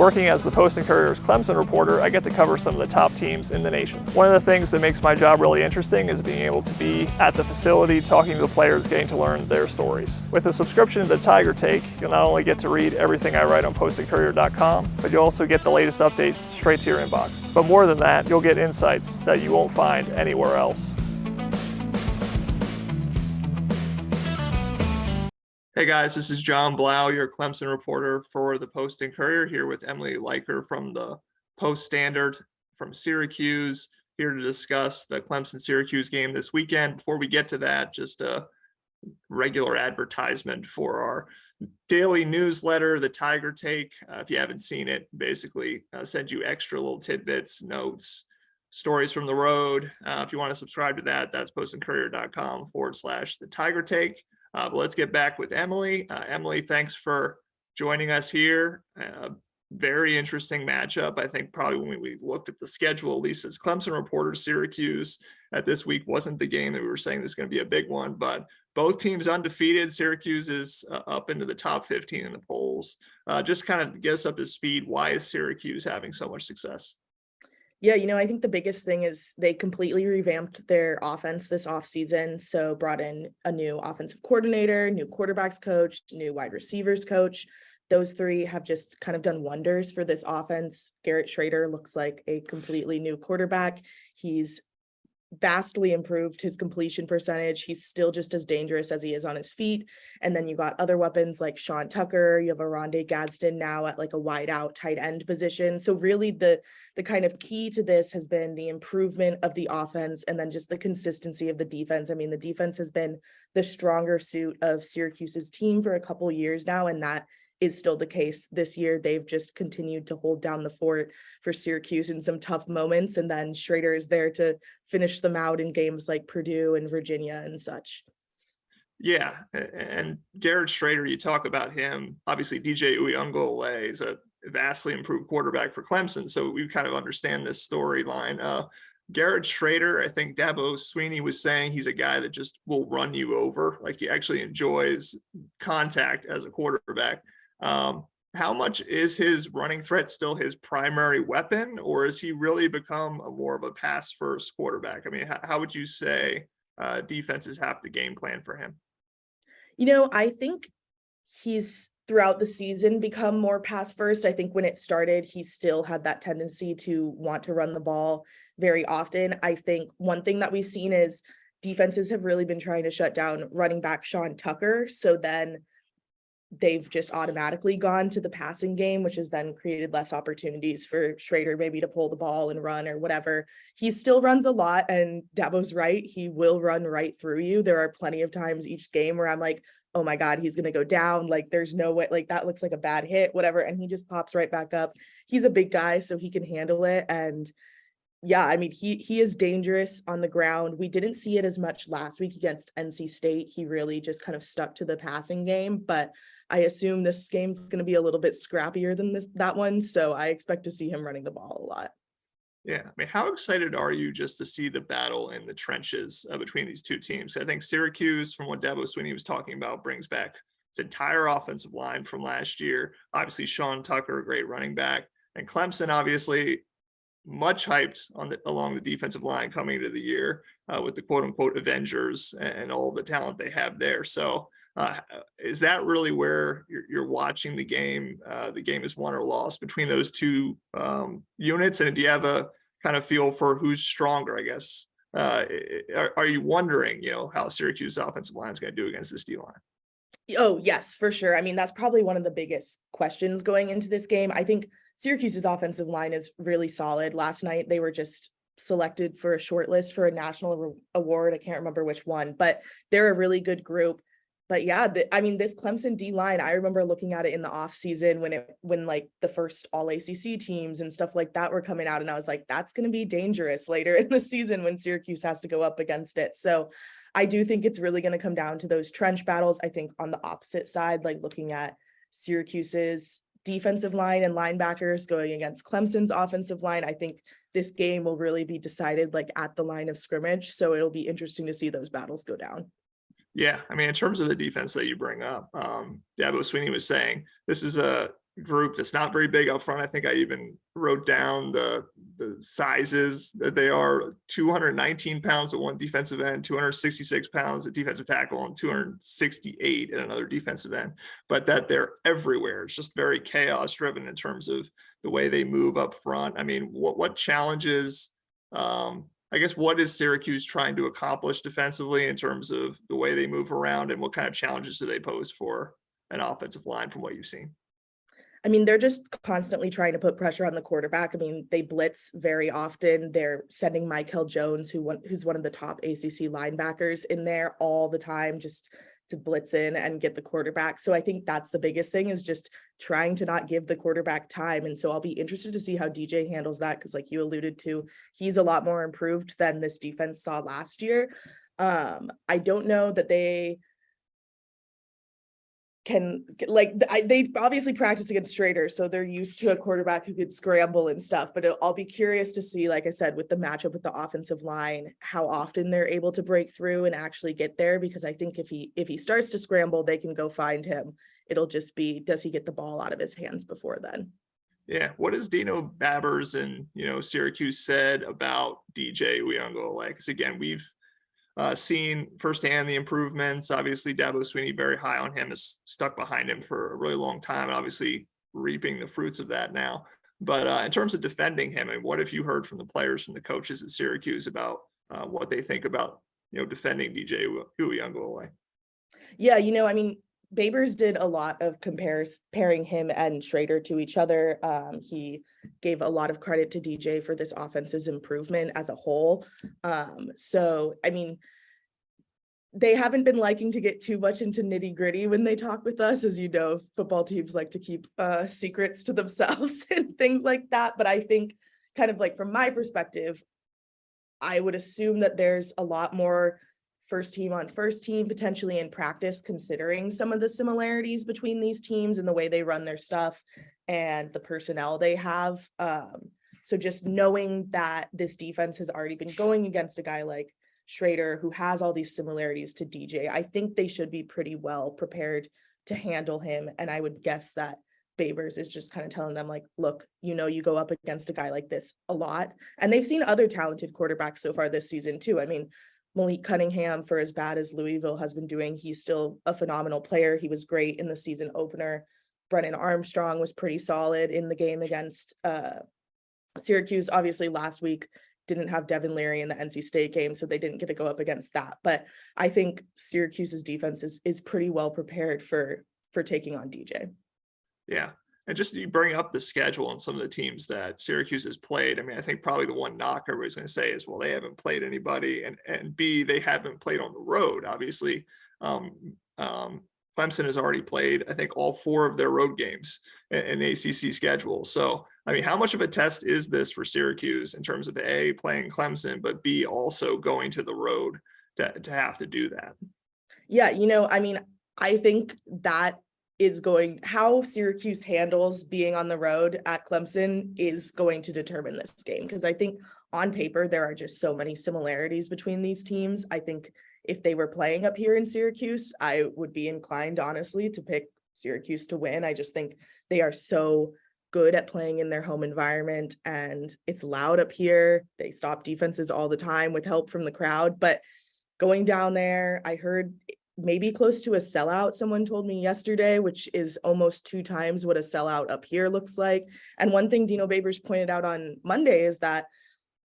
Working as the Post-and-Courier's Clemson reporter, I get to cover some of the top teams in the nation. One of the things that makes my job really interesting is being able to be at the facility, talking to the players, getting to learn their stories. With a subscription to the Tiger Take, you'll not only get to read everything I write on postandcourier.com, but you'll also get the latest updates straight to your inbox. But more than that, you'll get insights that you won't find anywhere else. Hey guys, this is Jon Blau, your Clemson reporter for the Post-and-Courier, here with Emily Leiker from the Post-Standard from Syracuse, here to discuss the Clemson-Syracuse game this weekend. Before we get to that, just a regular advertisement for our daily newsletter, the Tiger Take. If you haven't seen it, basically send you extra little tidbits, notes, stories from the road. If you want to subscribe to that, that's postandcourier.com/the Tiger Take. But let's get back with Emily. Emily, thanks for joining us here. Very interesting matchup. I think probably when we looked at the schedule, at least as Clemson reporters, Syracuse at this week wasn't the game that we were saying this is going to be a big one, but both teams undefeated. Syracuse is up into the top 15 in the polls. Just kind of get us up to speed. Why is Syracuse having so much success? Yeah, I think the biggest thing is they completely revamped their offense this offseason. So brought in a new offensive coordinator, new quarterbacks coach, new wide receivers coach. Those three have just kind of done wonders for this offense. Garrett Schroeder looks like a completely new quarterback. He's vastly improved his completion percentage. He's still just as dangerous as he is on his feet. And then you got other weapons like Sean Tucker. You have Ironde Gaston now at like a wide out tight end position. So really the kind of key to this has been the improvement of the offense and then just the consistency of the defense. I mean, the defense has been the stronger suit of Syracuse's team for a couple years now, and that is still the case this year. They've just continued to hold down the fort for Syracuse in some tough moments. And then Schroeder is there to finish them out in games like Purdue and Virginia and such. Yeah. And Garrett Schroeder, you talk about him, obviously DJ Uyunglele is a vastly improved quarterback for Clemson. So we kind of understand this storyline. Garrett Schroeder, I think Dabo Swinney was saying he's a guy that just will run you over. Like he actually enjoys contact as a quarterback. How much is his running threat still his primary weapon, or has he really become more of a pass first quarterback? I mean, how would you say defenses have the game plan for him? I think he's throughout the season become more pass first. I think when it started, he still had that tendency to want to run the ball very often. I think one thing that we've seen is defenses have really been trying to shut down running back Sean Tucker. So then they've just automatically gone to the passing game, which has then created less opportunities for Schroeder maybe to pull the ball and run or whatever. He still runs a lot, and Dabo's right. He will run right through you. There are plenty of times each game where I'm like, oh my God, he's going to go down. Like there's no way, like that looks like a bad hit, whatever. And he just pops right back up. He's a big guy, so he can handle it. And yeah, I mean, he is dangerous on the ground. We didn't see it as much last week against NC State. He really just kind of stuck to the passing game, but I assume this game's going to be a little bit scrappier than that one. So I expect to see him running the ball a lot. Yeah. I mean, how excited are you just to see the battle in the trenches between these two teams? I think Syracuse, from what Dabo Swinney was talking about, brings back its entire offensive line from last year. Obviously, Sean Tucker, a great running back. And Clemson, obviously, much hyped along the defensive line coming into the year with the quote unquote Avengers and all the talent they have there. So is that really where you're watching the game? The game is won or lost between those two units. And do you have a kind of feel for who's stronger, I guess? Are you wondering, how Syracuse offensive line is going to do against this D line? Oh, yes, for sure. I mean, that's probably one of the biggest questions going into this game. I think Syracuse's offensive line is really solid. Last night, they were just selected for a short list for a national award. I can't remember which one, but they're a really good group. But yeah, this Clemson D line, I remember looking at it in the off season when like the first all ACC teams and stuff like that were coming out. And I was like, that's going to be dangerous later in the season when Syracuse has to go up against it. So I do think it's really going to come down to those trench battles. I think on the opposite side, like looking at Syracuse's defensive line and linebackers going against Clemson's offensive line, I think this game will really be decided like at the line of scrimmage. So it'll be interesting to see those battles go down. Yeah, I mean, in terms of the defense that you bring up, Dabo Swinney was saying this is a group that's not very big up front. I think I even wrote down the sizes that they are: 219 pounds at one defensive end, 266 pounds at defensive tackle, and 268 at another defensive end, but that they're everywhere. It's just very chaos driven in terms of the way they move up front. I mean, what challenges, I guess, what is Syracuse trying to accomplish defensively in terms of the way they move around, and what kind of challenges do they pose for an offensive line from what you've seen? I mean, they're just constantly trying to put pressure on the quarterback. I mean, they blitz very often. They're sending Michael Jones, who's one of the top ACC linebackers, in there all the time just to blitz in and get the quarterback. So I think that's the biggest thing, is just trying to not give the quarterback time. And so I'll be interested to see how DJ handles that, because like you alluded to, he's a lot more improved than this defense saw last year. I don't know that they can, like, they obviously practice against Schroeder, so they're used to a quarterback who could scramble and stuff, but I'll be curious to see, like I said, with the matchup with the offensive line, how often they're able to break through and actually get there, because I think if he starts to scramble, they can go find him. It'll just be, does he get the ball out of his hands before then? Yeah, what has Dino Babbers and Syracuse said about DJ Uyunglele? Because again, we've seen firsthand the improvements. Obviously, Dabo Sweeney, very high on him, has stuck behind him for a really long time, and obviously reaping the fruits of that now. But in terms of defending him, and what have you heard from the players, from the coaches at Syracuse about what they think about defending DJ Uyunglele? Yeah, I mean, Babers did a lot of pairing him and Schroeder to each other. He gave a lot of credit to DJ for this offense's improvement as a whole. So, I mean, they haven't been liking to get too much into nitty gritty when they talk with us. As you know, football teams like to keep secrets to themselves and things like that. But I think, kind of like from my perspective, I would assume that there's a lot more first team on first team potentially in practice, considering some of the similarities between these teams and the way they run their stuff and the personnel they have. So just knowing that this defense has already been going against a guy like Schroeder, who has all these similarities to DJ, I think they should be pretty well prepared to handle him. And I would guess that Babers is just kind of telling them, like, look, you go up against a guy like this a lot. And they've seen other talented quarterbacks so far this season too. I mean, Malik Cunningham, for as bad as Louisville has been doing, he's still a phenomenal player. He was great in the season opener. Brennan Armstrong was pretty solid in the game against Syracuse. Obviously, last week didn't have Devin Leary in the NC State game, so they didn't get to go up against that. But I think Syracuse's defense is pretty well prepared for taking on DJ. Yeah. And just you bring up the schedule and some of the teams that Syracuse has played. I mean, I think probably the one knock everybody's going to say is, well, they haven't played anybody, and B, they haven't played on the road. Obviously, Clemson has already played, I think, all 4 of their road games in the ACC schedule. So, I mean, how much of a test is this for Syracuse in terms of A, playing Clemson, but B, also going to the road to have to do that? Yeah, I mean, I think that is how Syracuse handles being on the road at Clemson is going to determine this game. Because I think on paper, there are just so many similarities between these teams. I think if they were playing up here in Syracuse, I would be inclined, honestly, to pick Syracuse to win. I just think they are so good at playing in their home environment, and it's loud up here. They stop defenses all the time with help from the crowd. But going down there, I heard maybe close to a sellout, someone told me yesterday, which is almost 2 times what a sellout up here looks like. And one thing Dino Babers pointed out on Monday is that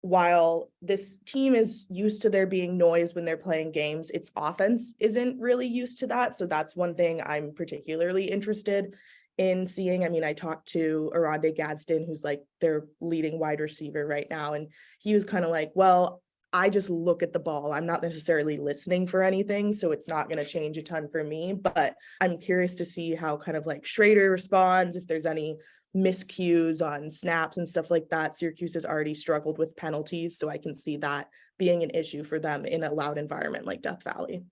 while this team is used to there being noise when they're playing games, its offense isn't really used to that. So that's one thing I'm particularly interested in seeing. I mean, I talked to Ironde Gaston, who's like their leading wide receiver right now, and he was kind of like, well, I just look at the ball. I'm not necessarily listening for anything, so it's not going to change a ton for me, but I'm curious to see how kind of like Schroeder responds, if there's any miscues on snaps and stuff like that. Syracuse has already struggled with penalties, so I can see that being an issue for them in a loud environment like Death Valley.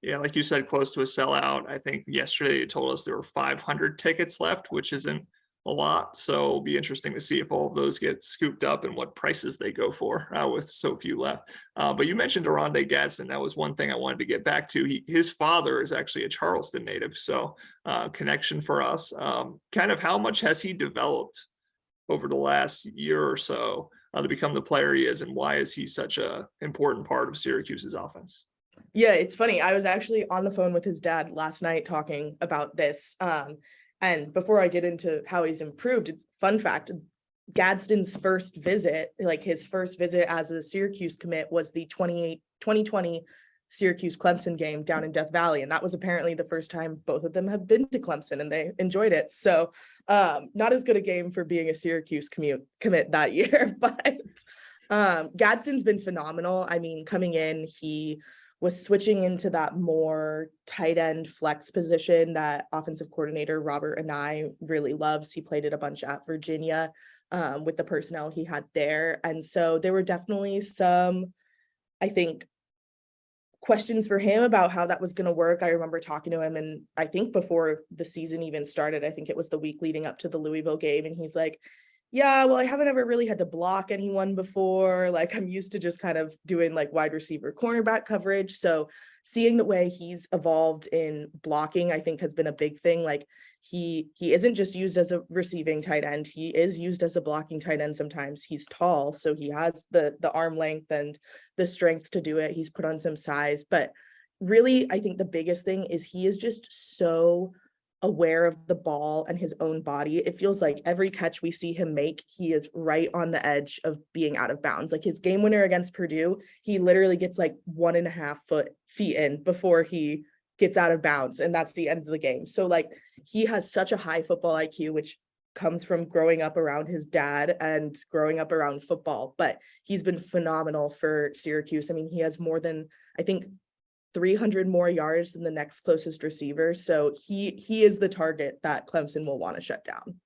Yeah, like you said, close to a sellout. I think yesterday they told us there were 500 tickets left, which isn't a lot. So it'll be interesting to see if all of those get scooped up and what prices they go for with so few left. But you mentioned Ironde Gaston. That was one thing I wanted to get back to. His father is actually a Charleston native. So connection for us. Kind of how much has he developed over the last year or so to become the player he is, and why is he such a important part of Syracuse's offense? Yeah, it's funny. I was actually on the phone with his dad last night talking about this. And before I get into how he's improved, fun fact, Gadsden's first visit, like his first visit as a Syracuse commit, was the 2020 Syracuse Clemson game down in Death Valley. And that was apparently the first time both of them have been to Clemson, and they enjoyed it. So not as good a game for being a Syracuse commit that year, but Gadsden's been phenomenal. I mean, coming in, he was switching into that more tight end flex position that offensive coordinator Robert Anae really loves. He played it a bunch at Virginia with the personnel he had there. And so there were definitely some, I think, questions for him about how that was going to work. I remember talking to him, and I think before the season even started, I think it was the week leading up to the Louisville game, and he's like, yeah, well, I haven't ever really had to block anyone before. Like, I'm used to just kind of doing like wide receiver cornerback coverage. So seeing the way he's evolved in blocking, I think has been a big thing. Like he isn't just used as a receiving tight end. He is used as a blocking tight end sometimes. He's tall, so he has the arm length and the strength to do it. He's put on some size, but really, I think the biggest thing is he is just so aware of the ball and his own body. It feels like every catch we see him make, he is right on the edge of being out of bounds. Like his game winner against Purdue, he literally gets like 1.5 feet in before he gets out of bounds, and that's the end of the game. So like he has such a high football IQ, which comes from growing up around his dad and growing up around football, but he's been phenomenal for Syracuse. I mean, he has more than, I think, 300 more yards than the next closest receiver. So he is the target that Clemson will want to shut down.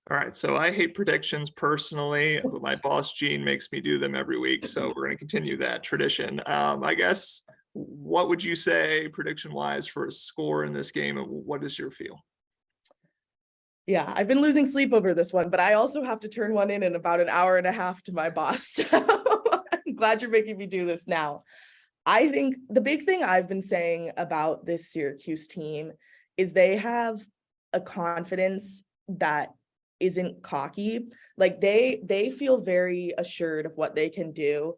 All right, so I hate predictions personally, but my boss Gene makes me do them every week. So we're going to continue that tradition. I guess, what would you say prediction wise for a score in this game, and what is your feel? Yeah, I've been losing sleep over this one, but I also have to turn one in about an hour and a half to my boss. So I'm glad you're making me do this now. I think the big thing I've been saying about this Syracuse team is they have a confidence that isn't cocky. Like they feel very assured of what they can do.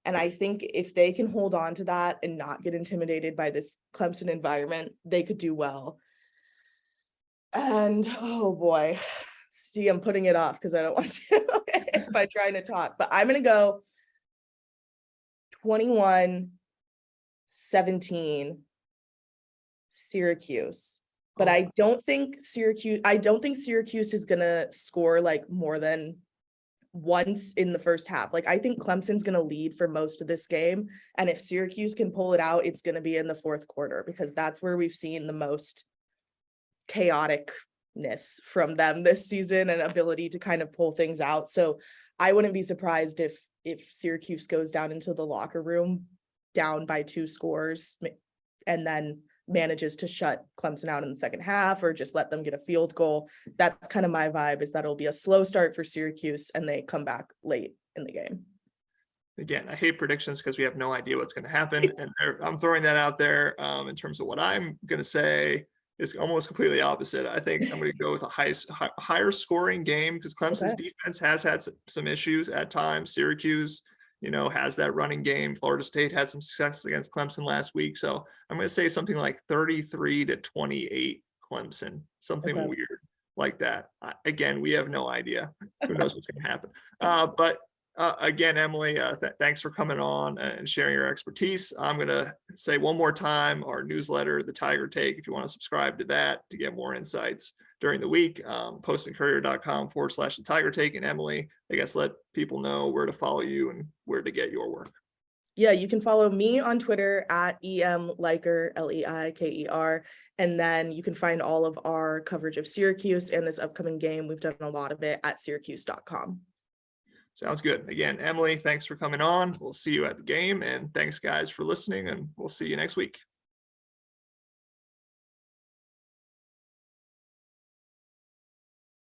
And I think if they can hold on to that and not get intimidated by this Clemson environment, they could do well. And oh boy, see, I'm putting it off because I don't want to by trying to talk, but I'm going to go 21-17 Syracuse. But I don't think Syracuse is going to score like more than once in the first half. Like I think Clemson's going to lead for most of this game, and if Syracuse can pull it out, it's going to be in the fourth quarter, because that's where we've seen the most chaoticness from them this season and ability to kind of pull things out. So I wouldn't be surprised if Syracuse goes down into the locker room down by 2 scores and then manages to shut Clemson out in the second half, or just let them get a field goal. That's kind of my vibe, is that it'll be a slow start for Syracuse and they come back late in the game. Again, I hate predictions because we have no idea what's going to happen. And I'm throwing that out there in terms of what I'm going to say. Is almost completely opposite. I think I'm going to go with a higher scoring game, because Clemson's defense has had some issues at times. Syracuse, has that running game. Florida State had some success against Clemson last week. So I'm going to say something like 33-28 Clemson, something weird like that. Again, we have no idea. Who knows what's going to happen. But again, Emily, thanks for coming on and sharing your expertise. I'm going to say one more time, our newsletter, The Tiger Take, if you want to subscribe to that to get more insights during the week, postandcourier.com/The Tiger Take. And Emily, I guess let people know where to follow you and where to get your work. Yeah, you can follow me on Twitter at Leiker, Leiker. And then you can find all of our coverage of Syracuse and this upcoming game. We've done a lot of it at Syracuse.com. Sounds good. Again, Emily, thanks for coming on. We'll see you at the game. And thanks, guys, for listening. And we'll see you next week.